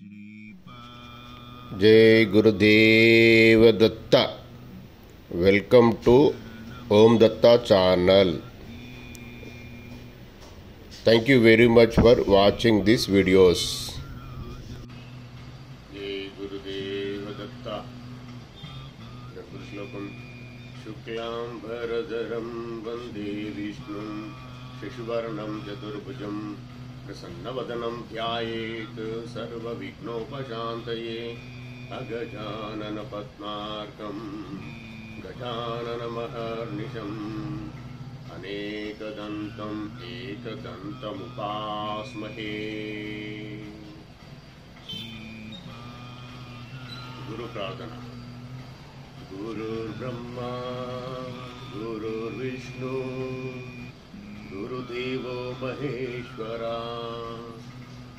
जय Gurudev Datta. Welcome to Om Datta channel. Thank you very much for watching these videos. जय गुरुदेव दत्ता। श्लोकम शुक्लांबरधरं वंदे विष्णुं शशिवर्णं चतुर्भुजं प्रसन्नवदनं ध्यायेत् सर्वविघ्नोपशान्तये। अगजानन पद्मार्कं गजाननमहर्निशम् अनेकदन्तम् एकदन्तमुपास्महे। गुरु प्रार्थना। गुरुर्ब्रह्मा गुरुर्विष्णु गुरुदेवो महेश्वरा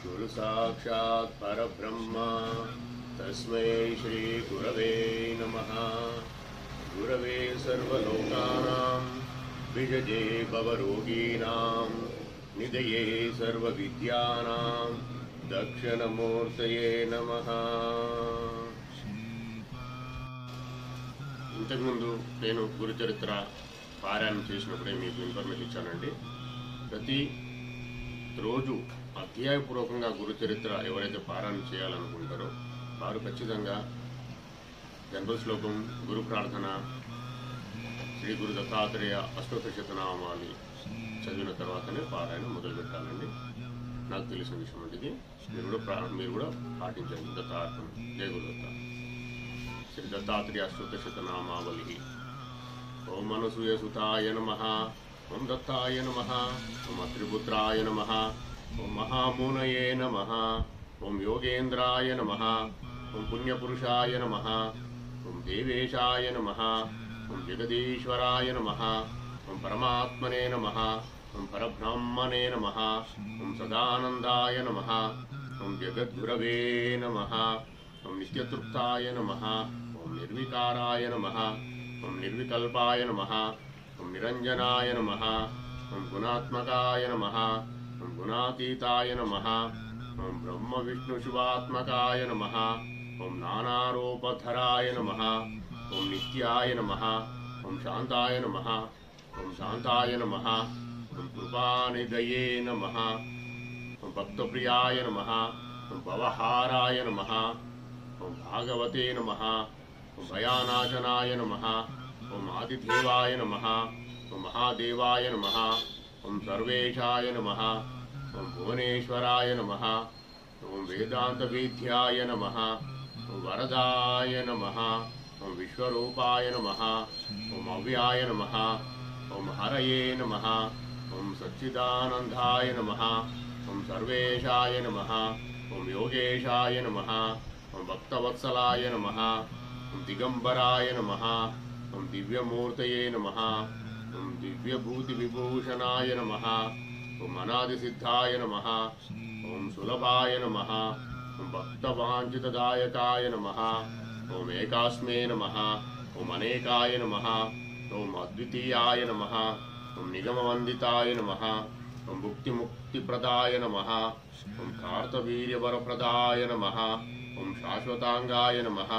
गुरु साक्षात् परब्रह्मा तस्मै श्री गुरवे नमः। गुरवे सर्वलोकानां विजये भवरोगिणां निधये सर्वविद्यानां दक्षिणमूर्तये नमः। ఇంతకుముందు నేను గురుచరిత్ర పారాయణం చేసినప్పుడే మీకు ఇన్ఫర్మేషన్ ఇచ్చానండి. ప్రతి రోజు అధ్యాయపూర్వకంగా గురుచరిత్ర ఎవరైతే పారాయణం చేయాలనుకుంటారో వారు ఖచ్చితంగా జనరల్ శ్లోకం, గురు ప్రార్థన, శ్రీ గురు దత్తాత్రేయ అష్టోత్తర శతనామావళి చదివిన తర్వాతనే పారాయణం మొదలు పెట్టాలండి. నాకు తెలిసిన విషయం అంటే మీరు కూడా పాటించండి. దత్తార్పణ. జయ గురు దత్త. श्री दत्तात्रेय अष्टोत्तर शतनामावली। ओम अनुसूय सुताय नमः। ओम दत्ताय नमः। ओम अत्रिपुत्राय नमः। ओम महामुनये नमः। ओम योगेन्द्राय नमः। ओम पुण्यपुरुषाय नमः। ओम देवेशाय नमः। ओम जगदीश्वराय नमः। ओम परमात्मने नमः। ओम परब्रह्मणे नमः। ओम सदानंदाय नमः। ओम जगद्गुरवे नमः। ओम नित्यतृप्ताय नमः। ओम निर्विकाराय नमः। ओम निर्विकल्पाय नमः। ओम निरंजनाय नमः। ओम गुणात्मकाय नमः। ओम गुणातीताय नमः। ओम ब्रह्म विष्णु शिवात्मकाय नमः। ओम नानारूपधराय नमः। ओम नित्याय नमः। ओम शांताय नमः। ओम शांताय नमः। ओम कृपानिधये नमः। ओम भक्तप्रियाय नमः। ओम भवहाराय नमः। ओम भागवते नमः। ओम भयानाशनाय नमः। ओम आदिदेवाय नमः। ओम महादेवाय नमः। ओम सर्वेशाय नमः। ओम भुवनेश्वराय नमः। ओम वेदांतवेद्याय नमः। ओम वरदाय नमः। ओम विश्वरूपाय नमः। ओम अव्याय नमः। ओम हरये नमः। ओम सच्चिदानंदाय नमः। ओम सर्वेशाय नमः। ओम योगेशाय नमः। ओम भक्तवत्सलाय नमः। ओम दिगंबराय नमः। ओम दिव्यमूर्तये नमः। ओम दिव्यभूतिविभूषणाय नमः। ओम अनादिसिद्धाय नमः। ओम सुलभाय नमः। ओम भक्तवाञ्छितदायकाय नमः। ओम एकास्मे नमः। ओम अनेकाय नमः। ओम अद्वितीयाय नमः। ओम निगमवन्दिताय नमः। ओम भुक्तिमुक्तिप्रदाय नमः। ओम कार्तवीर्यवरप्रदाय नमः। ओम शाश्वतांगाय नमः।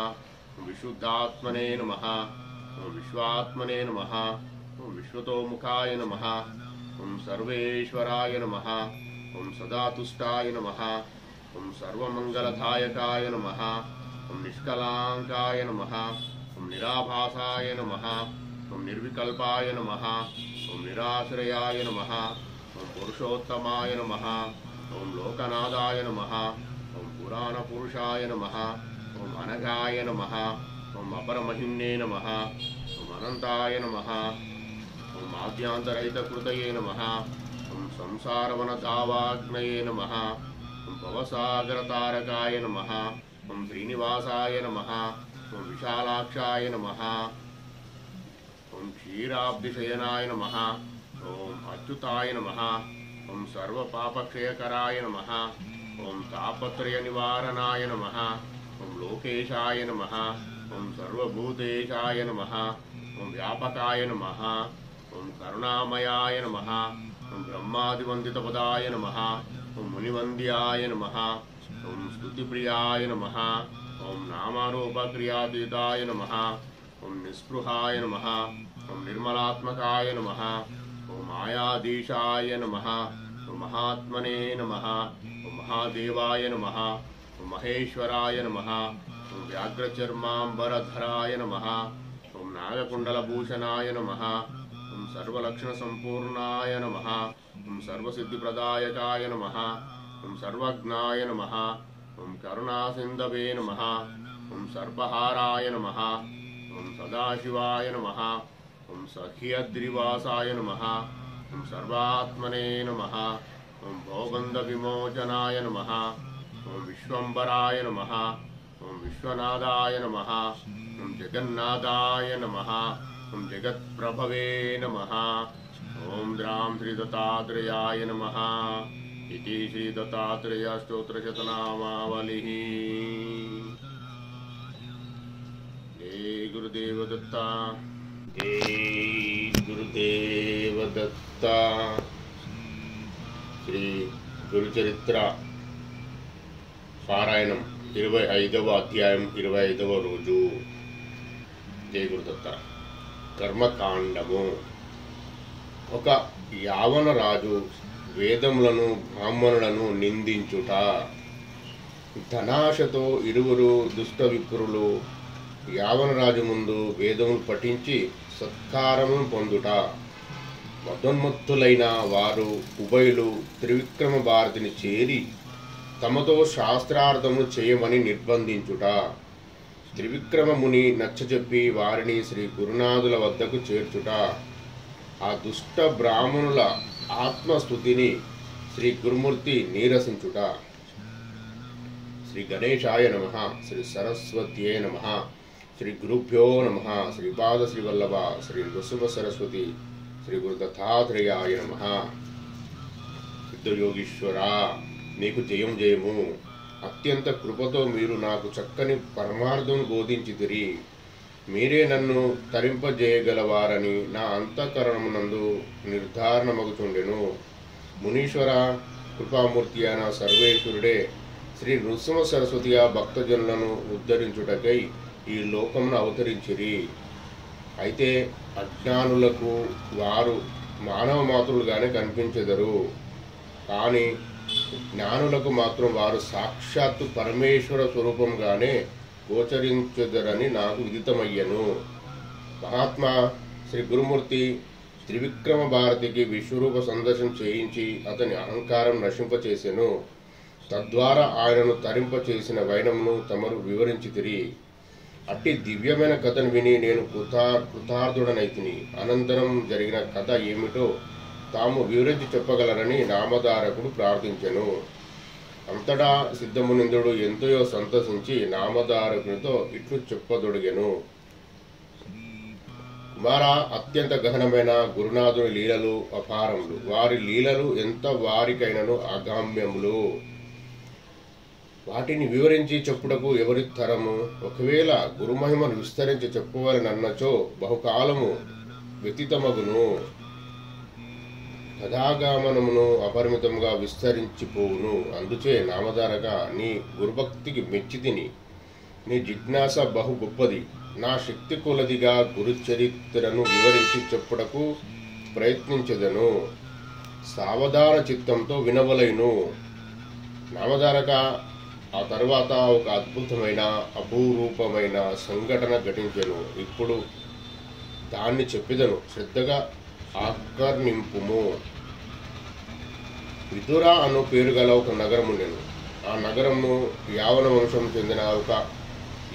ओम विशुद्धात्मने नमः। ओम विश्वात्मने नमः। ओम विश्वतोमुखाय नमः। ओम सर्वेश्वराय नमः। ओम सदातुष्टाय नमः। ओम सर्वमंगलदायकाय नमः। ओम निष्कलांकाय नमः। ओम निराभासाय नमः। ओम निर्विकल्पाय नमः। ओम निराश्रयाय नमः। ओम पुरुषोत्तमाय नमः। ओम लोकनादाय नमः। ओम पुराणपुरुषाय नमः। ओम अनघाय नमः। ओम अपरमहिम्ने नमः। ओम अनंताय नमः। ओम आद्यांतरहितकृतये नमः। ओम संसारवनदावाग्नये नमः। ओम भवसागरतारकाय नमः। ओम श्रीनिवासाय नमः। ओम विशालाक्षाय नमः। ओम क्षीराब्धिशयनाय नमः। ओम अच्युताय नमः। ओम सर्वपापक्षयकराय नमः। ओम तापत्रयनिवारणाय नमः। ओम लोकेशाय नमः। ओम सर्वभूतेशाय नमः। ओम व्यापकाय नमः। ओम करुणामयाय नमः। ओम ब्रह्मादिवंदितपदाय नमः। ओम मुनिवन्द्याय नमः। ఓం స్తుతిప్రియాయ నమః. ఓం నామరూపక్రియాతీతాయ నమః. ఓం నిస్పృహాయ నమః. ఓం నిర్మలాత్మకాయ నమః. ఓం మాయాధీశాయ నమః. ఓం మహాత్మనే నమః. ఓం మహాదేవాయ నమః. ఓం మహేశ్వరాయ నమః. ఓం వ్యాఘ్రచర్మాంబరధరాయ నమః. ఓం నాగకుండలభూషణాయ నమః. ఓం సర్వలక్షణసంపూర్ణాయ నమః. ఓం సర్వసిద్ధిప్రదాయకాయ నమః. ఓం సర్వజ్ఞాయ నమః. ఓం కరుణాసింధవే నమః. ఓం సర్పహారాయ నమః. ఓం సదాశివాయ నమః. ఓం సహ్యద్రివాసాయ నమః. ఓం సర్వాత్మనే నమః. ఓం భోగంధవిమోచనాయ నమః. ఓం విశ్వంబరాయ నమః. ఓం విశ్వనాథాయ నమః. ఓం జగన్నాథాయ నమః. ఓం జగత్ప్రభవే నమః. ఓం ద్రాం శ్రీ దత్తాత్రేయాయ నమః. ఇతి శ్రీ దత్తాత్రేయ స్తోత్రశతనామావళిః. జై గురుదేవ దత్త. జై గురుదేవ దత్త. శ్రీ గురుచరిత్ర పారాయణం 25వ అధ్యాయం 25వ రోజు. జై గురుదత్త. కర్మకాండము. ఒక యావన రాజు వేదములను బ్రాహ్మణులను నిందించుట. ధనాశతో ఇరువురు దుష్ట విప్రులు యావనరాజు ముందు వేదములు పఠించి సత్కారము పొందుట. మదోన్మత్తులైన వారు ఉభయులు త్రివిక్రమ భారతిని చేరి తమతో శాస్త్రార్థము చేయమని నిర్బంధించుట. త్రివిక్రమముని నచ్చజెప్పి వారిని శ్రీ గురునాథుల వద్దకు చేర్చుట. ఆ దుష్ట బ్రాహ్మణుల ఆత్మస్థుతిని శ్రీ గురుమూర్తి నీరసించుట. శ్రీ గణేశాయ నమః. శ్రీ సరస్వత్యే నమః. శ్రీ గురుభ్యో నమః. శ్రీపాద శ్రీవల్లభ శ్రీ నృసింహ సరస్వతి శ్రీ గురు దత్తాత్రేయాయ నమః. సిద్ధయోగీశ్వర నీకు జయం జయము. అత్యంత కృపతో మీరు నాకు చక్కని పరమార్థం బోధించితిరి. మీరే నన్ను తరింపజేయగలవారని నా అంతఃకరణమునందు నిర్ధారణమగుచుండెను. మునీశ్వర కృపామూర్తి అయిన సర్వేశ్వరుడే శ్రీ నృసింహ సరస్వతి ఆ భక్తజనులను ఉద్ధరించుటకై ఈ లోకమును అవతరించిరి. అయితే అజ్ఞానులకు వారు మానవ మాతృలుగానే కనిపించెదరు. కానీ జ్ఞానులకు మాత్రం వారు సాక్షాత్తు పరమేశ్వర స్వరూపంగానే గోచరించెదరని నాకు విదితమయ్యను. మహాత్మా శ్రీ గురుమూర్తి త్రివిక్రమ భారతికి విశ్వరూప సందర్శనం చేయించి అతని అహంకారం నశింపచేసెను. తద్వారా ఆయనను తరింపచేసిన వైనమును తమరు వివరించితిరి. అట్టి దివ్యమైన కథను విని నేను కృతార్థుడనైతిని. అనంతరం జరిగిన కథ ఏమిటో తాము వివరించి చెప్పగలరని నామధారకుడు ప్రార్థించెను. అంతటా సిద్ధమునిందుడు ఎంతయో సంతసించి నామధారకునితో ఇట్లు చెప్పదొడిగెను. కుమారా, అత్యంత గహనమైన గురునాథుని లీలలు అపారములు. వారి లీలలు ఎంత వారికైనను అగామ్యములు. వాటిని వివరించి చెప్పుటకు ఎవరి తరము? ఒకవేళ గురుమహిమను విస్తరించి చెప్పువలనన్నచో బహుకాలము వ్యతీతమగును. కథాగమనమును అపరిమితముగా విస్తరించిపోవును. అందుచే నామధారక నీ గురుభక్తికి మెచ్చితిని. నీ జిజ్ఞాస బహు గొప్పది. నా శక్తి కొలదిగా గురుచరిత్రను వివరించి చెప్పుటకు ప్రయత్నించదను. సావధాన చిత్తంతో వినవలైను. నామధారక, ఆ తర్వాత ఒక అద్భుతమైన అపూరూపమైన సంఘటన ఘటించెను. ఇప్పుడు దాన్ని చెప్పిదను, శ్రద్ధగా ఆకర్ణింపుము. విదుర అను పేరు గల ఒక నగరము నేను. ఆ నగరము యావన వంశం చెందిన ఒక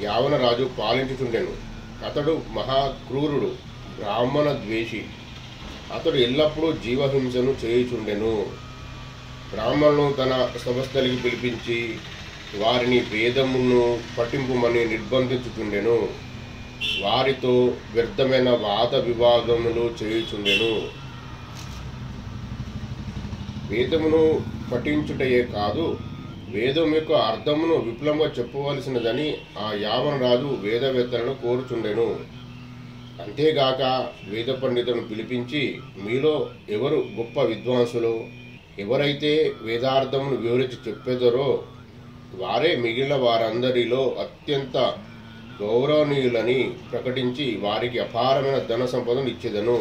యావన రాజు పాలించుచుండెను. అతడు మహాక్రూరుడు, బ్రాహ్మణ ద్వేషి. అతడు ఎల్లప్పుడూ జీవహింసను చేయుచుండెను. బ్రాహ్మణులను తన సభస్థలికి పిలిపించి వారిని వేదమును పఠింపుమని నిర్బంధించుచుండెను. వారితో వ్యర్థమైన వాద వివాదములు చేయుచుండెను. వేదమును పఠించుటయే కాదు, వేదం యొక్క అర్థమును విపులంగా చెప్పవలసినదని ఆ యావన రాజు వేదవేత్తలను కోరుచుండెను. అంతేగాక వేద పండితులను పిలిపించి, మీలో ఎవరు గొప్ప విద్వాంసులు? ఎవరైతే వేదార్థమును వివరించి చెప్పేదరో వారే మిగిలిన వారందరిలో అత్యంత గౌరవనీయులని ప్రకటించి వారికి అపారమైన ధన సంపదను ఇచ్చేదను.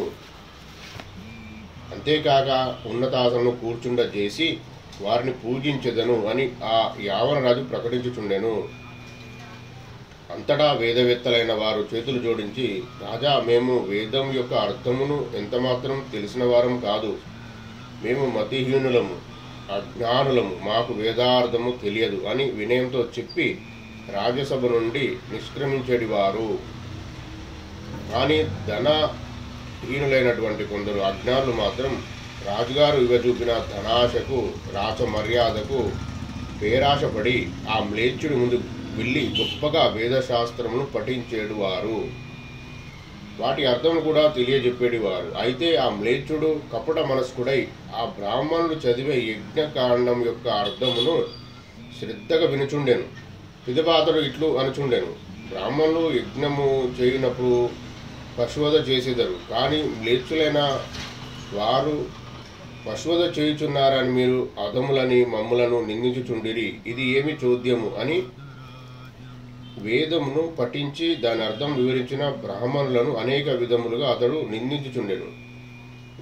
అంతేకాక ఉన్నతాసనను కూర్చుండజేసి వారిని పూజించెదను అని ఆ యావనరాజు ప్రకటించుచుండెను. అంతటా వేదవేత్తలైన వారు చేతులు జోడించి, రాజా, మేము వేదం యొక్క అర్థమును ఎంతమాత్రం తెలిసిన వారం కాదు. మేము మతిహీనులము, అజ్ఞానులము, మాకు వేదార్థము తెలియదు అని వినయంతో చెప్పి రాజ్యసభ నుండి నిష్క్రమించేటివారు. కానీ ధనహీనులైనటువంటి కొందరు అజ్ఞానులు మాత్రం రాజుగారు ఇవ్వచూపిన ధనాశకు, రాచ మర్యాదకు పేరాశపడి ఆ మ్లేచ్చుడి ముందు వెళ్ళి గొప్పగా వేదశాస్త్రమును పఠించేడువారు. వాటి అర్థం కూడా తెలియజెప్పేటివారు. అయితే ఆ మ్లేచ్చుడు కపట మనస్కుడై ఆ బ్రాహ్మణుడు చదివే యజ్ఞకాండం యొక్క అర్థమును శ్రద్ధగా వినుచుండెను. పిదపాతడు ఇట్లు అనుచుండెను, బ్రాహ్మణులు యజ్ఞము చేయనప్పుడు పశువధ చేసేదరు, కానీ మ్లేచ్చులైన వారు పశువధ చేయుచున్నారని మీరు అధములని మమ్ములను నిందించుచుండిరి. ఇది ఏమి చోద్యము అని వేదమును పఠించి దాని అర్థం వివరించిన బ్రాహ్మణులను అనేక విధములుగా అతడు నిందించుచుండెను.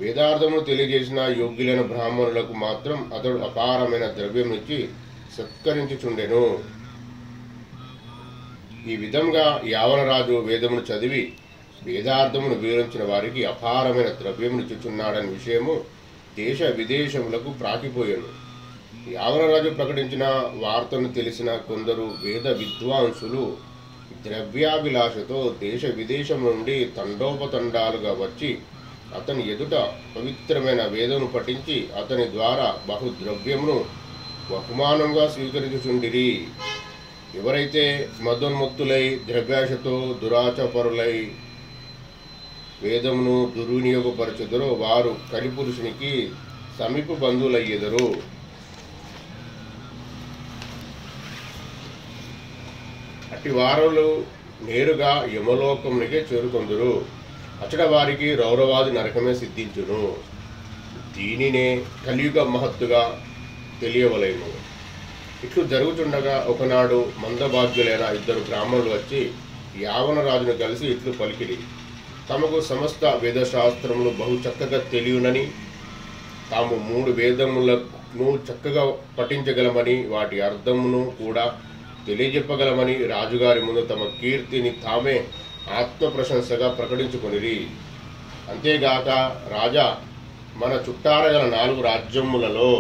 వేదార్థమును తెలియజేసిన యోగ్యులైన బ్రాహ్మణులకు మాత్రం అతడు అపారమైన ద్రవ్యం ఇచ్చి సత్కరించుచుండెను. ఈ విధంగా యావనరాజు వేదమును చదివి వేదార్థమును వివరించిన వారికి అపారమైన ద్రవ్యమును ఇచ్చుచున్నాడని విషయము దేశ విదేశములకు ప్రాకిపోయాను. యావనరాజు ప్రకటించిన వార్తను తెలిసిన కొందరు వేద విద్వాంసులు ద్రవ్యాభిలాషతో దేశ విదేశం నుండి తండోపతండాలుగా వచ్చి అతని ఎదుట పవిత్రమైన వేదమును పఠించి అతని ద్వారా బహుద్రవ్యమును బహుమానంగా స్వీకరించుచుండిరి. ఎవరైతే మదోన్మత్తులై ద్రవ్యాశతో దురాచపరులై వేదమును దుర్వినియోగపరచుదరో వారు కలిపురుషునికి సమీప బంధువులయ్యేదరు. అట్టి వారులు నేరుగా యమలోకమునికే చేరుకొందురు. అచ్చట వారికి రౌరవాది నరకమే సిద్ధించును. దీనినే కలియుగ మహత్తుగా తెలియవలేను. ఇట్లు జరుగుతుండగా ఒకనాడు మందభాగ్యులైన ఇద్దరు బ్రాహ్మణులు వచ్చి యావనరాజును కలిసి ఇట్లు పలికిరి, తమకు సమస్త వేదశాస్త్రములు బహు చక్కగా తెలియనని, తాము 3 వేదములను చక్కగా పఠించగలమని, వాటి అర్థమును కూడా తెలియజెప్పగలమని రాజుగారి ముందు తమ కీర్తిని తామే ఆత్మ ప్రశంసగా ప్రకటించుకొనిరి. అంతేగాక, రాజా, మన చుట్టారగల 4 రాజ్యములలో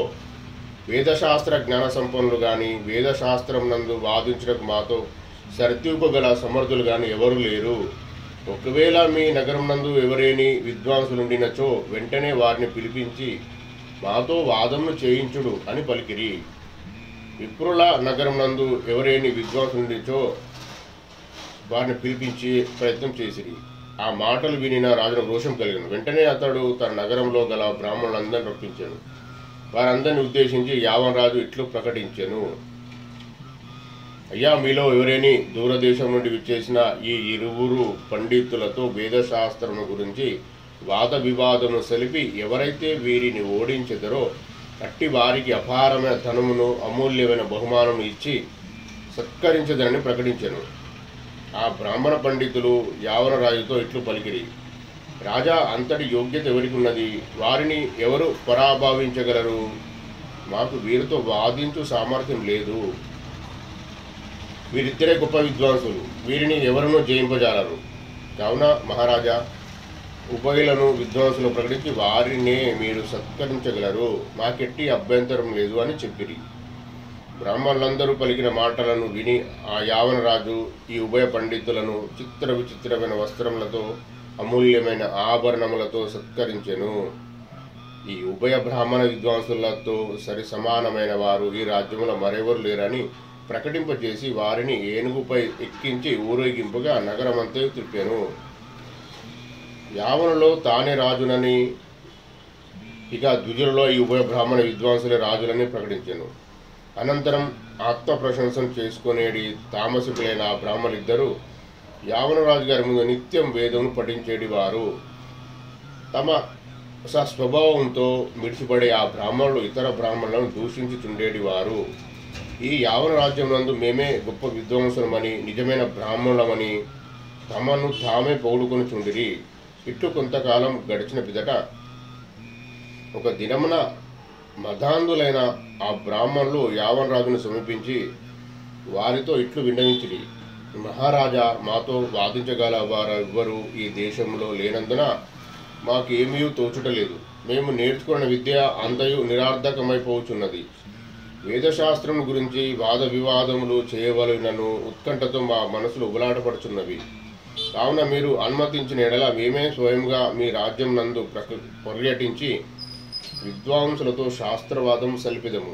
వేదశాస్త్ర జ్ఞాన సంపన్నులు గాని వేదశాస్త్రం నందు వాదించడానికి మాతో సరితూపగల సమర్థులు గాని ఎవరు లేరు. ఒకవేళ మీ నగరం నందు ఎవరేని విద్వాంసులుండినచో వెంటనే వారిని పిలిపించి మాతో వాదమును చేయించుడు అని పలికిరి. విప్రుల నగరం నందు ఎవరేని విద్వాంసులుండిచో వారిని పిలిపించి ప్రయత్నం చేసిరి. ఆ మాటలు వినిన రాజును రోషం కలిగిన. వెంటనే అతడు తన నగరంలో గల బ్రాహ్మణులందరిని రప్పించాను. వారందరిని ఉద్దేశించి యావనరాజు ఇట్లు ప్రకటించెను, అయ్యా, మీలో ఎవరేని దూరదేశం నుండి విచ్చేసిన ఈ 2 పండితులతో వేదశాస్త్రము గురించి వాద వివాదము సలిపి ఎవరైతే వీరిని ఓడించెదరో అట్టి వారికి అపారమైన ధనమును అమూల్యమైన బహుమానం ఇచ్చి సత్కరించదని ప్రకటించెను. ఆ బ్రాహ్మణ పండితులు యావనరాజుతో ఇట్లు పలికిరి, రాజా, అంతటి యోగ్యత ఎవరికి ఉన్నది? వారిని ఎవరు పరాభవించగలరు? మాకు వీరితో వాదించు సామర్థ్యం లేదు. వీరిద్దరే గొప్ప విద్వాంసులు, వీరిని ఎవరనూ జయింపజాలరు. కావున మహారాజా, ఉభయులను విద్వాంసులు ప్రకటించి వారినే మీరు సత్కరించగలరు. మాకెట్టి అభ్యంతరం లేదు అని చెప్పిరి. బ్రాహ్మణులందరూ పలికిన మాటలను విని ఆ యావనరాజు ఈ ఉభయ పండితులను చిత్ర విచిత్రమైన వస్త్రములతో అమూల్యమైన ఆభరణములతో సత్కరించెను. ఈ ఉభయ బ్రాహ్మణ విద్వాంసులతో సరి సమానమైన వారు ఈ రాజ్యములో మరెవరు లేరని ప్రకటింపచేసి వారిని ఏనుగుపై ఎక్కించి ఊరేగింపుగా నగరమంతా తిప్పాను. యావనులో తానే రాజునని, ఇక ద్విజులలో ఈ ఉభయ బ్రాహ్మణ విద్వాంసులే రాజులని ప్రకటించాను. అనంతరం ఆత్మ ప్రశంసన చేసుకునేది తామసికులైన ఆ బ్రాహ్మణులిద్దరూ యావనరాజు గారి ముందు నిత్యం వేదమును పఠించేటి వారు. తమ స్వభావంతో మిడిసిపడే ఆ బ్రాహ్మణులు ఇతర బ్రాహ్మణులను దూషించుచుండేటి వారు. ఈ యావన రాజ్యం నందు మేమే గొప్ప విద్వాంసులమని నిజమైన బ్రాహ్మణులమని తమను తామే పొగుడుకొని చుండిరి. ఇట్లు కొంతకాలం గడిచిన పిదట ఒక దినమున మదాంధులైన ఆ బ్రాహ్మణులు యావన రాజును సమీపించి వారితో ఇట్లు విన్నవించిరి. మహారాజా, మాతో వాదించగల వారెవ్వరూ ఈ దేశంలో లేనందున మాకేమీ తోచుటలేదు. మేము నేర్చుకున్న విద్య అంతయు నిరర్ధకమైపోచున్నది. వేదశాస్త్రం గురించి వాద వివాదములు చేయవలనను ఉత్కంఠతో మా మనసులు ఉబలాటపడుచున్నవి. కావున మీరు అనుమతించిన ఎడల మేమే స్వయంగా మీ రాజ్యం నందు పర్యటించి విద్వాంసులతో శాస్త్రవాదం సలిపిదము.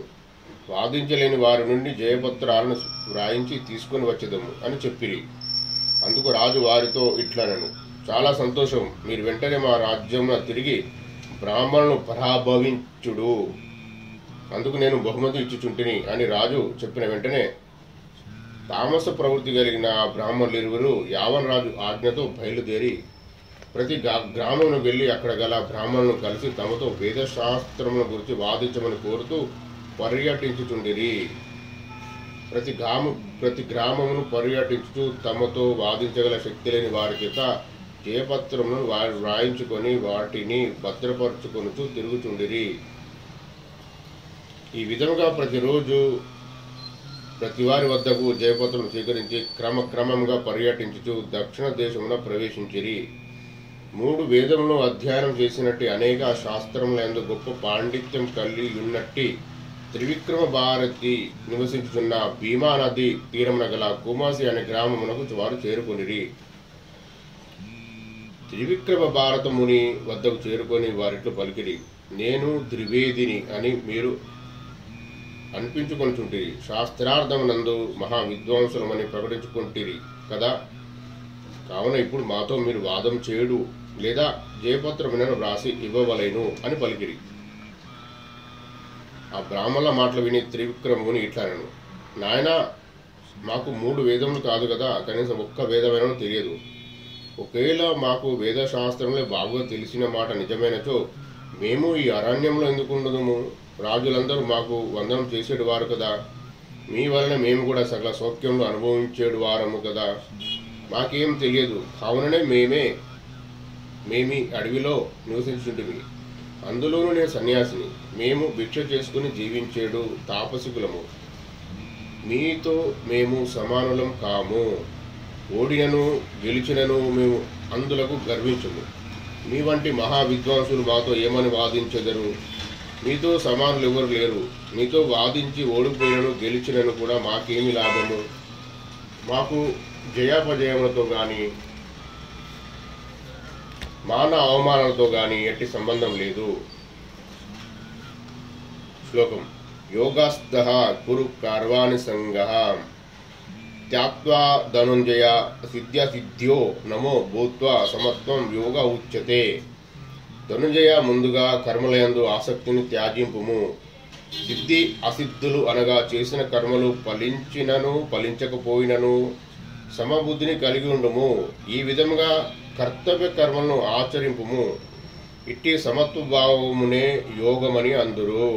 వాదించలేని వారి నుండి జయపత్రాలను వ్రాయించి తీసుకుని వచ్చేదము అని చెప్పిరి. అందుకు రాజు వారితో ఇట్లనను, చాలా సంతోషం. మీరు వెంటనే మా రాజ్యంలో తిరిగి బ్రాహ్మణులను పరాభవించుడు. అందుకు నేను బహుమతి ఇచ్చుచుంటిని అని రాజు చెప్పిన వెంటనే తామస ప్రవృత్తి కలిగిన బ్రాహ్మణులు ఇరువురు యావన రాజు ఆజ్ఞతో బయలుదేరి ప్రతి గ్రామమును వెళ్లి అక్కడ గల బ్రాహ్మణులను కలిసి తమతో వేదశాస్త్రముల గురించి వాదించమని కోరుతూ పర్యటించుచుండిరి. ప్రతి గ్రామమును పర్యటించుతూ తమతో వాదించగల శక్తి లేని వారి చేత జయపత్రములను వారు వ్రాయించుకొని వాటిని భద్రపరుచుకొనుచూ తిరుగుచుండిరి. ఈ విధముగా ప్రతిరోజు ప్రతి వారి వద్దకు జయపత్రం స్వీకరించి క్రమక్రమంగా పర్యటించుచు దక్షిణ దేశమున ప్రవేశించిరి. 3 వేదములను అధ్యయనం చేసినట్టు అనేక శాస్త్రములందు గొప్ప పాండిత్యం కలిగి ఉన్నట్టి త్రివిక్రమ భారతి నివసించుచున్న భీమా నది తీరమున గల కుమాసి అనే గ్రామమునకు వారు చేరుకొనిరి. త్రివిక్రమ భారత ముని వద్దకు చేరుకొని వారిట్లో పలికిరి, నేను త్రివేదిని అని మీరు అనిపించుకొనుచుంటిరి. శాస్త్రార్థమునందు మహా విద్వాంసులమని ప్రకటించుకుంటురి కదా. కావున ఇప్పుడు మాతో మీరు వాదం చేయుడు లేదా జయపత్రములను వ్రాసి ఇవ్వవలెను అని పలికిరి. ఆ బ్రాహ్మణుల మాటలు విని త్రివిక్రముని ఇట్లనను, నాయన, మాకు 3 వేదములు కాదు కదా, కనీసం ఒక్క వేదమైనా తెలియదు. ఒకవేళ మాకు వేదశాస్త్రంలో బాగా తెలిసిన మాట నిజమైనచో మేము ఈ అరణ్యంలో ఎందుకు ఉండదుము? రాజులందరూ మాకు వందనం చేసేడు వారు కదా. మీ వలన మేము కూడా సకల సౌఖ్యంలో అనుభవించేడు వారము కదా. మాకేం తెలియదు. కావుననే మేమీ అడవిలో నివసించుంటిమి. అందులోనూ నేను సన్యాసిని. మేము భిక్ష చేసుకుని జీవించేడు తాపసికులము. మీతో మేము సమానులం కాము. ఓడినను గెలిచినను మేము అందులకు గర్వించము. మీ వంటి మహా విద్వాంసులు మాతో ఏమని వాదించెదరు? మీతో సమానులు ఎవరు లేరు. మీతో వాదించి ఓడిపోయినను గెలిచినను కూడా మాకేమి లాభము? మాకు జయాపజయములతో కానీ మాన అవమానాలతో కానీ ఎట్టి సంబంధం లేదు. శ్లోకం. యోగస్థః కురు కార్వాణి సంగః త్యాక్త్వా ధనుంజయ సిద్ధ్యో నమో భూత్వా సమత్వం యోగ ఉచ్యతే. ధనుంజయ, ముందుగా కర్మలయందు ఆసక్తిని త్యాజింపుము. సిద్ధి అసిద్ధులు అనగా చేసిన కర్మలు ఫలించినను ఫలించకపోయినను సమబుద్ధిని కలిగి ఉండుము. ఈ విధముగా కర్తవ్య కర్మలను ఆచరింపుము. ఇట్టి సమత్వ భావమునే యోగమని అందురు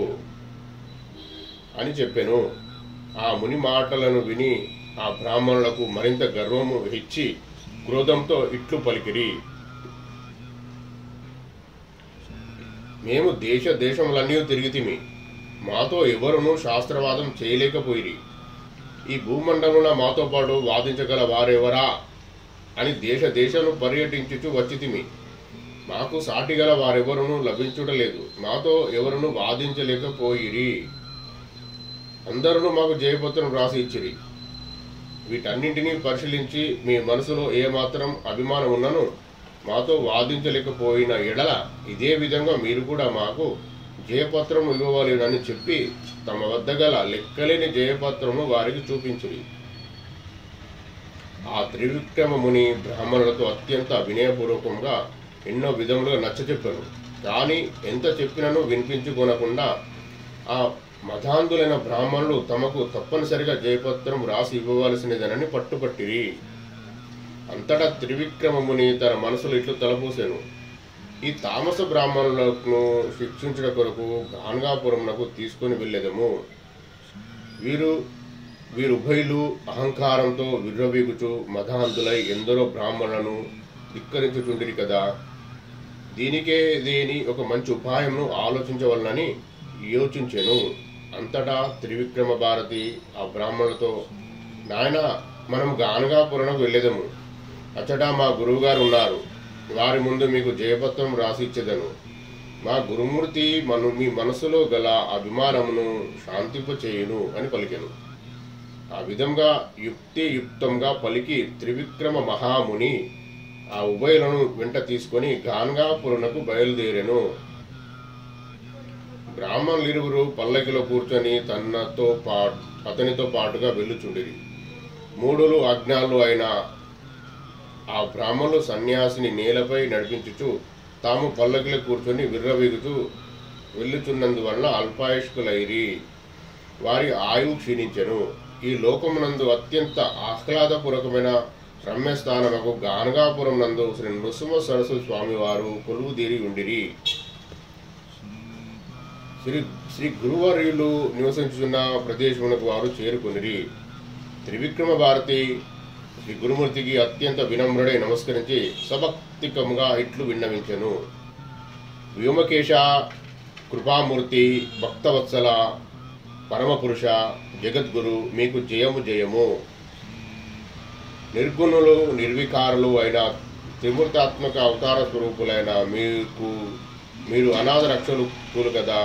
అని చెప్పెను. ఆ ముని మాటలను విని ఆ బ్రాహ్మణులకు మరింత గర్వము హెచ్చి క్రోధంతో ఇట్లు పలికిరి, మేము దేశములన్నీ తిరిగితిమి. మాతో ఎవరునూ శాస్త్రవాదం చేయలేకపోయిరి. ఈ భూమండమున మాతో పాటు వాదించగల వారెవరా అని దేశమును పర్యటించుచు వచ్చితిమి. మాకు సాటిగల వారెవరునూ లభించుటలేదు. మాతో ఎవరునూ వాదించలేకపోయిరి. అందరూ మాకు జయపత్రం రాసి ఇచ్చిరి. వీటన్నింటినీ పరిశీలించి మీ మనసులో ఏమాత్రం అభిమానం ఉన్నను మాతో వాదించలేకపోయిన ఎడల ఇదే విధంగా మీరు కూడా మాకు జయపత్రం ఇవ్వవలెనని చెప్పి తమ వద్ద గల లెక్కలేని జయపత్రము వారికి చూపించిరి. ఆ త్రివిక్రమ ముని బ్రాహ్మణులతో అత్యంత వినయపూర్వకంగా ఎన్నో విధములుగా నచ్చచెప్పాను. కానీ ఎంత చెప్పినను వినిపించుకొనకుండా ఆ మధాంధులైన బ్రాహ్మణులు తమకు తప్పనిసరిగా జయపత్రం రాసి ఇవ్వవలసినదనని పట్టుపట్టిరి. అంతటా త్రివిక్రమముని తన మనసులో ఇట్లు తలపోసెను, ఈ తామస బ్రాహ్మణులను శిక్షించడం కొరకు గాన్గాపురమునకు తీసుకుని వెళ్ళేదము. వీరు వీరుభయులు అహంకారంతో విర్రవీగుచు మదాంధులై ఎందరో బ్రాహ్మణులను ధిక్కరించుచుండిరి కదా. దీనికే దేని ఒక మంచి ఉపాయంను ఆలోచించవలనని యోచించెను. అంతటా త్రివిక్రమ భారతి ఆ బ్రాహ్మణులతో, నాయన, మనం గానగాపురంకు వెళ్ళేదము. అచ్చట మా గురువుగారు ఉన్నారు. వారి ముందు మీకు జయపత్రం రాసిచ్చేదను. మా గురుమూర్తి మీ మనసులో గల అభిమానమును శాంతింపచేయును అని పలికెను. ఆ విధంగా యుక్తియుక్తంగా పలికి త్రివిక్రమ మహాముని ఆ ఉభయులను వెంట తీసుకొని గానగాపురమునకు బయలుదేరెను. బ్రాహ్మణులిరువురు పల్లకిలో కూర్చొని అతనితో పాటుగా వెళ్ళుచుండిరి. మూడులు ఆజ్ఞాలు అయిన ఆ బ్రాహ్మణులు సన్యాసిని నేలపై నడిపించుచు తాము పల్లకిలో కూర్చొని విర్రవీగుతూ వెళ్ళుచున్నందువల్ల అల్పాయుష్కులైరి. వారి ఆయువు క్షీణించెను. ఈ లోకమునందు అత్యంత ఆహ్లాదపూర్వకమైన రమ్యస్థానముకు గానగాపురం నందు శ్రీ నృసింహ సరస్వతి స్వామివారు కొలువుదీరి ఉండిరి. శ్రీ గురువర్యులు నివసించున్న ప్రదేశమునకు వారు చేరుకునిరి. త్రివిక్రమ భారతి శ్రీ గురుమూర్తికి అత్యంత వినమ్రుడై నమస్కరించి సభక్తికముగా ఇట్లు విన్నవించెను. వ్యోమకేశ, కృపామూర్తి, భక్తవత్సల, పరమపురుష, జగద్గురు, మీకు జయము జయము. నిర్గుణులు నిర్వికారులు అయిన త్రిమూర్తాత్మక అవతార స్వరూపులైన మీరు అనాథ రక్షకులు కదా.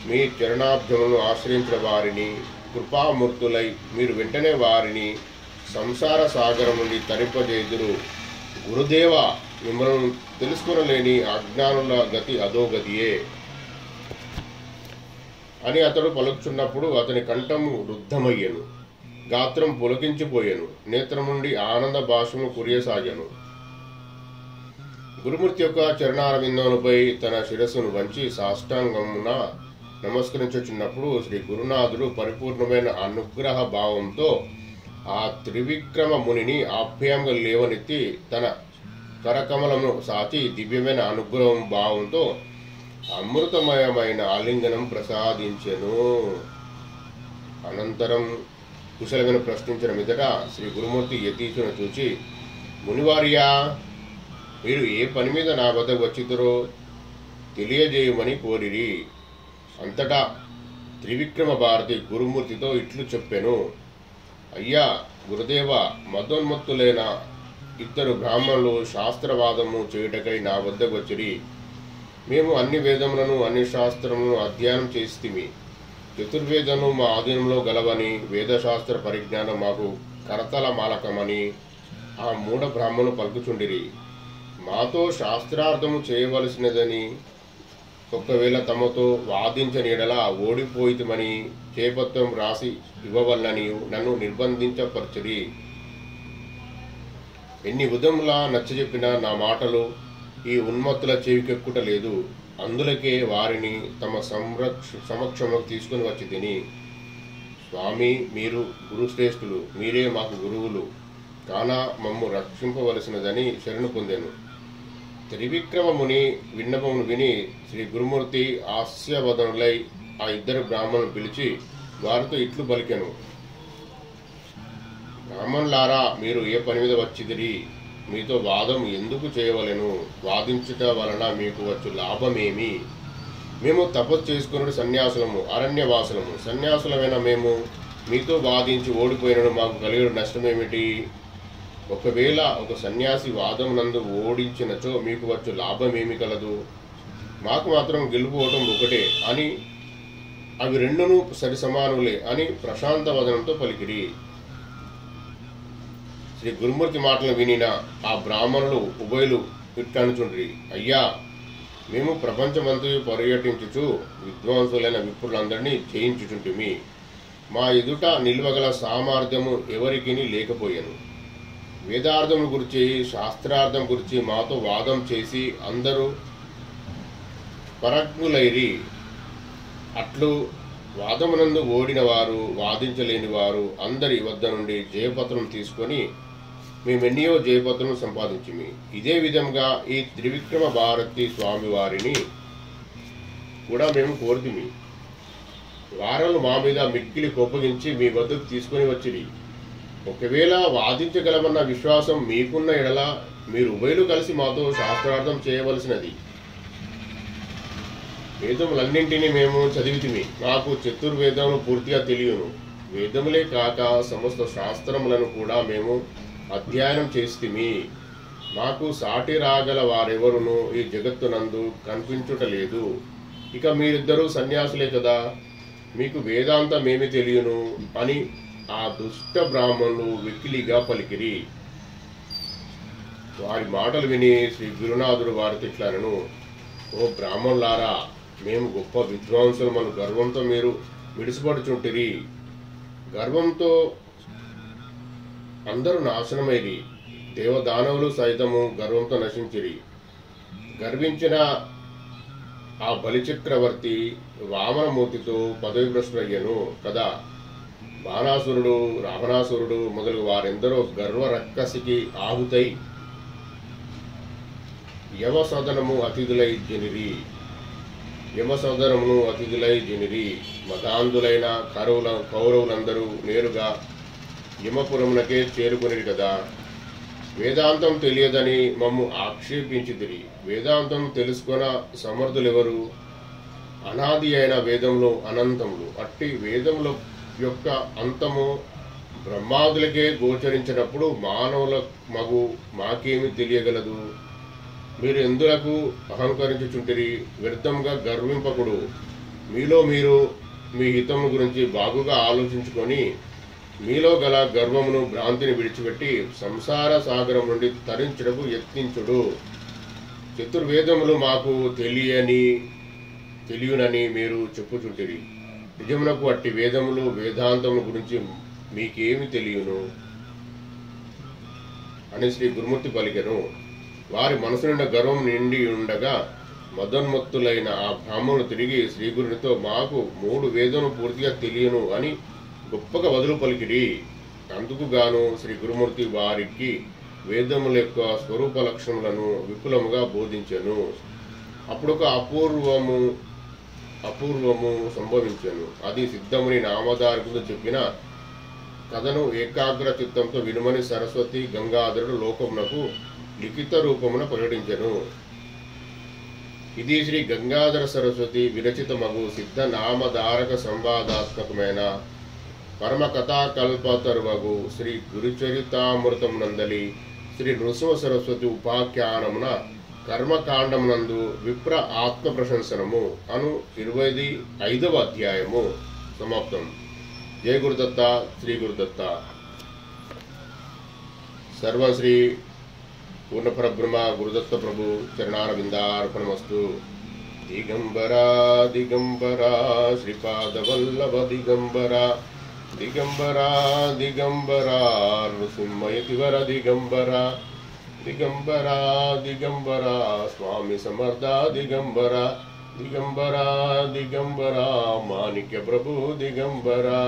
మీ చరణాబ్జములను ఆశ్రయించిన వారిని కృపామూర్తులై మీరు వెంటనే వారిని సంసార సాగరం నుండి తరింపజేయుదురు. గురుదేవ, మిమ్మల్ని తెలుసుకునలేని అజ్ఞానుల గతి అధోగతియే అని అతడు పలుకుచున్నప్పుడు అతని కంఠము రుద్ధమయ్యను, గాత్రం పులకించిపోయెను, నేత్రం నుండి ఆనంద భాషను కురియసాగాను. గురుమూర్తి యొక్క చరణారవిందములపై తన శిరస్సును వంచి సాష్టాంగమున నమస్కరించుచున్నప్పుడు శ్రీ గురునాథుడు పరిపూర్ణమైన అనుగ్రహ భావంతో ఆ త్రివిక్రమ మునిని ఆప్యాయంగా లేవనెత్తి తన కరకమలమును సాచి దివ్యమైన అనుగ్రహం భావంతో అమృతమయమైన ఆలింగనం ప్రసాదించెను. అనంతరం కుశలమైన ప్రశ్నించిన మీదట శ్రీ గురుమూర్తి యతీశును చూచి, మునివార్యా, మీరు ఏ పని మీద నా వద్దకు వచ్చిద్దరో తెలియజేయమని కోరిరి. అంతటా త్రివిక్రమ భారతి గురుమూర్తితో ఇట్లు చెప్పెను. అయ్యా గురుదేవ, మదోన్మత్తులైన ఇద్దరు బ్రాహ్మణులు శాస్త్రవాదము చేయుటకై నా వద్దకు వచ్చిరి. మేము అన్ని వేదములను అన్ని శాస్త్రములను అధ్యయనం చేసితిమి. చతుర్వేదము మా ఆధీనంలో గలవని, వేదశాస్త్ర పరిజ్ఞానం మాకు కరతల మాలకమని ఆ మూఢ బ్రాహ్మణులు పలుకుచుండిరి. మాతో శాస్త్రార్థము చేయవలసినదని, ఒకవేళ తమతో వాదించనీడలా ఓడిపోయితమని చేపత్రం రాసి ఇవ్వవల్లని నన్ను నిర్బంధించపరచిరి. ఎన్ని విధములా నచ్చజెప్పినా నా మాటలు ఈ ఉన్మత్తుల చెవికెక్కుట లేదు. అందులకే వారిని తమ సమక్షంలోకి తీసుకుని వచ్చి తిని, స్వామి, మీరు గురుశ్రేష్ఠులు, మీరే మాకు గురువులు కాన మమ్ము రక్షింపవలసినదని శరణు పొందాను. త్రివిక్రమ ముని విన్నపమును విని శ్రీ గురుమూర్తి హాస్యవదనులై ఆ ఇద్దరు బ్రాహ్మణులను పిలిచి వారితో ఇట్లు పలికెను. బ్రాహ్మణులారా, మీరు ఏ పని మీద వచ్చిదిరి? మీతో వాదం ఎందుకు చేయవలెను? వాదించుట వలన మీకు వచ్చు లాభమేమి? మేము తపస్సు చేసుకున్న సన్యాసులము, అరణ్యవాసులము. సన్యాసులమైన మేము మీతో వాదించి ఓడిపోయినను మాకు కలిగిన నష్టమేమిటి? ఒకవేళ ఒక సన్యాసి వాదం నందు ఓడించినచో మీకు వచ్చు లాభమేమి కలదు? మాకు మాత్రం గెలుపుకోవటం ఒకటే అని, అవి రెండును సరి సమానులే అని ప్రశాంత వదనంతో పలికిరి. శ్రీ గురుమూర్తి మాటలు వినిన ఆ బ్రాహ్మణులు ఉభయులు ఇట్లనుచుండ్రి, అయ్యా, మేము ప్రపంచమంతయు పర్యటించుచు విద్వాంసులైన విప్రులందరినీ జయించుచుంటిమి. మా ఎదుట నిల్వగల సామర్థ్యము ఎవరికి లేకపోయాను. వేదార్థం గురించి, శాస్త్రార్థం గురించి మాతో వాదం చేసి అందరూ పరజ్ఞులైరి. అట్లు వాదమునందు ఓడిన వారు, వాదించలేని వారు అందరి వద్ద నుండి జయపత్రం తీసుకొని మేమెన్నో జయపత్రం సంపాదించిమి. ఇదే విధంగా ఈ త్రివిక్రమ భారతి స్వామి వారిని కూడా మేము కోరుతిమి. వారలు మా మీద మిక్కిలి కోపగించి మీ వద్దకు తీసుకుని వచ్చిరి. ఒకవేళ వాదించగలమన్న విశ్వాసం మీకున్న ఎడల మీరు ఉభయులు కలిసి మాతో శాస్త్రార్థం చేయవలసినది. వేదములన్నింటినీ మేము చదివితిమి, మాకు చతుర్వేదములు పూర్తిగా తెలియను. వేదములే కాక సమస్త శాస్త్రములను కూడా మేము అధ్యయనం చేస్తిమి. మాకు సాటి రాగల వారెవరునూ ఈ జగత్తునందు కనిపించుటలేదు. ఇక మీరిద్దరూ సన్యాసులే కదా, మీకు వేదాంతమేమి తెలియను అని ఆ దుష్ట బ్రాహ్మణులు వెకిలిగా పలికిరి. వారి మాటలు విని శ్రీ గురునాథుడు వారితో ఇట్లనెను, ఓ బ్రాహ్మణులారా, మేము గొప్ప విద్వాంసులమను గర్వంతో మీరు విడిసిపడుచుంటిరి. గర్వంతో అందరూ నాశనమైరి. దేవదానవులు సైతము గర్వంతో నశించిరి. గర్వించిన ఆ బలిచక్రవర్తి వామనమూర్తితో పదవిభ్రష్టుడయ్యను కదా. బాణాసురుడు, రావణాసురుడు మొదలు వారెందరో గర్వ రక్కసికి ఆహుతై యమసదనము అతిథులై జనిరి. మతాంధులైన కౌరవులందరూ నేరుగా యమపురమునకే చేరుకునేది కదా. వేదాంతం తెలియదని మమ్ము ఆక్షేపించిదిరి. వేదాంతం తెలుసుకొన సమర్థులెవరు? అనాది అయిన వేదములు అనంతములు. అట్టి వేదముల యొక్క అంతము బ్రహ్మాదులకే గోచరించినప్పుడు మానవుల మగు మాకేమి తెలియగలదు? మీరు ఎందులకు అహంకరించుచుంటిరి? వ్యర్థంగా గర్వింపకుడు. మీలో మీరు మీ హితము గురించి బాగుగా ఆలోచించుకొని మీలో గల గర్వమును భ్రాంతిని విడిచిపెట్టి సంసార సాగరం నుండి తరించుటకు యత్నించుడు. చతుర్వేదములు మాకు తెలియనని మీరు చెప్పుచుంటిరి. నిజమునకు అట్టి వేదములు వేదాంతముల గురించి మీకేమి తెలియను అని శ్రీ గురుమూర్తి పలికెను. వారి మనసు నిండా గర్వం నిండి ఉండగా మదోన్మత్తులైన ఆ బ్రాహ్మణులు తిరిగి శ్రీగురునితో, మాకు 3 వేదములు పూర్తిగా తెలియను అని గొప్పగా బదులు పలికిరి. అందుకు గాను శ్రీ గురుమూర్తి వారికి వేదముల యొక్క స్వరూప లక్షణములను విపులముగా బోధించెను. అప్పుడొక అపూర్వము సంభవించెను. అది సిద్ధముని నామధారకుడు చెప్పిన కథను ఏకాగ్ర చిత్తంతో వినుమని సరస్వతి గంగాధరుడు లోకమునకు లిఖిత రూపమున ప్రకటించెను. ఇది శ్రీ గంగాధర సరస్వతి విరచితమగు సిద్ధ నామధారక సంవాదాత్మకమైన పరమ కథాకల్పతరువగు శ్రీ గురుచరితామృతం నందలి శ్రీ నృసింహ సరస్వతి ఉపాఖ్యానమున కర్మకాండమునందు విప్ర ఆత్మ ప్రశంసనము అను 25వ అధ్యాయము సమాప్తం. జయ గురుదత్త, శ్రీ గురుదత్త. సర్వశ్రీ పూర్ణపరబ్రహ్మ గురుదత్త ప్రభు చరణారవిందార్పణమస్తు. దిగంబరా దిగంబరా శ్రీపాదవల్లభ దిగంబరా దిగంబరా దిగంబరా నృసింహయతివర దిగంబరా దిగంబరా దిగంబరా స్వామి సమర్థ దిగంబరా దిగంబరా దిగంబరా మాణిక్య ప్రభు దిగంబరా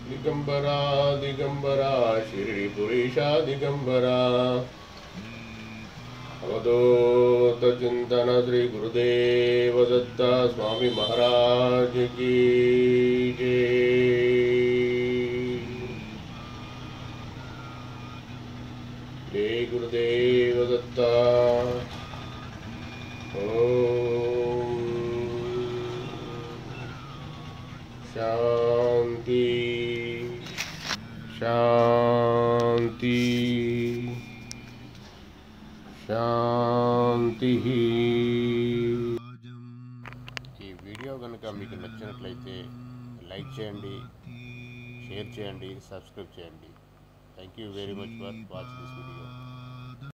దిగంబరా దిగంబరా శిరిడి పురీష దిగంబరా. అవధూత చింతన శ్రీ గురుదేవ దత్త స్వామి మహారాజ్ की जय. जय गुरुदेव दत्त. ओम शांति शांति శాంతి. ఈ వీడియో కనుక మీకు నచ్చినట్లయితే లైక్ చేయండి, షేర్ చేయండి, సబ్స్క్రైబ్ చేయండి. Thank you very much for watching this video.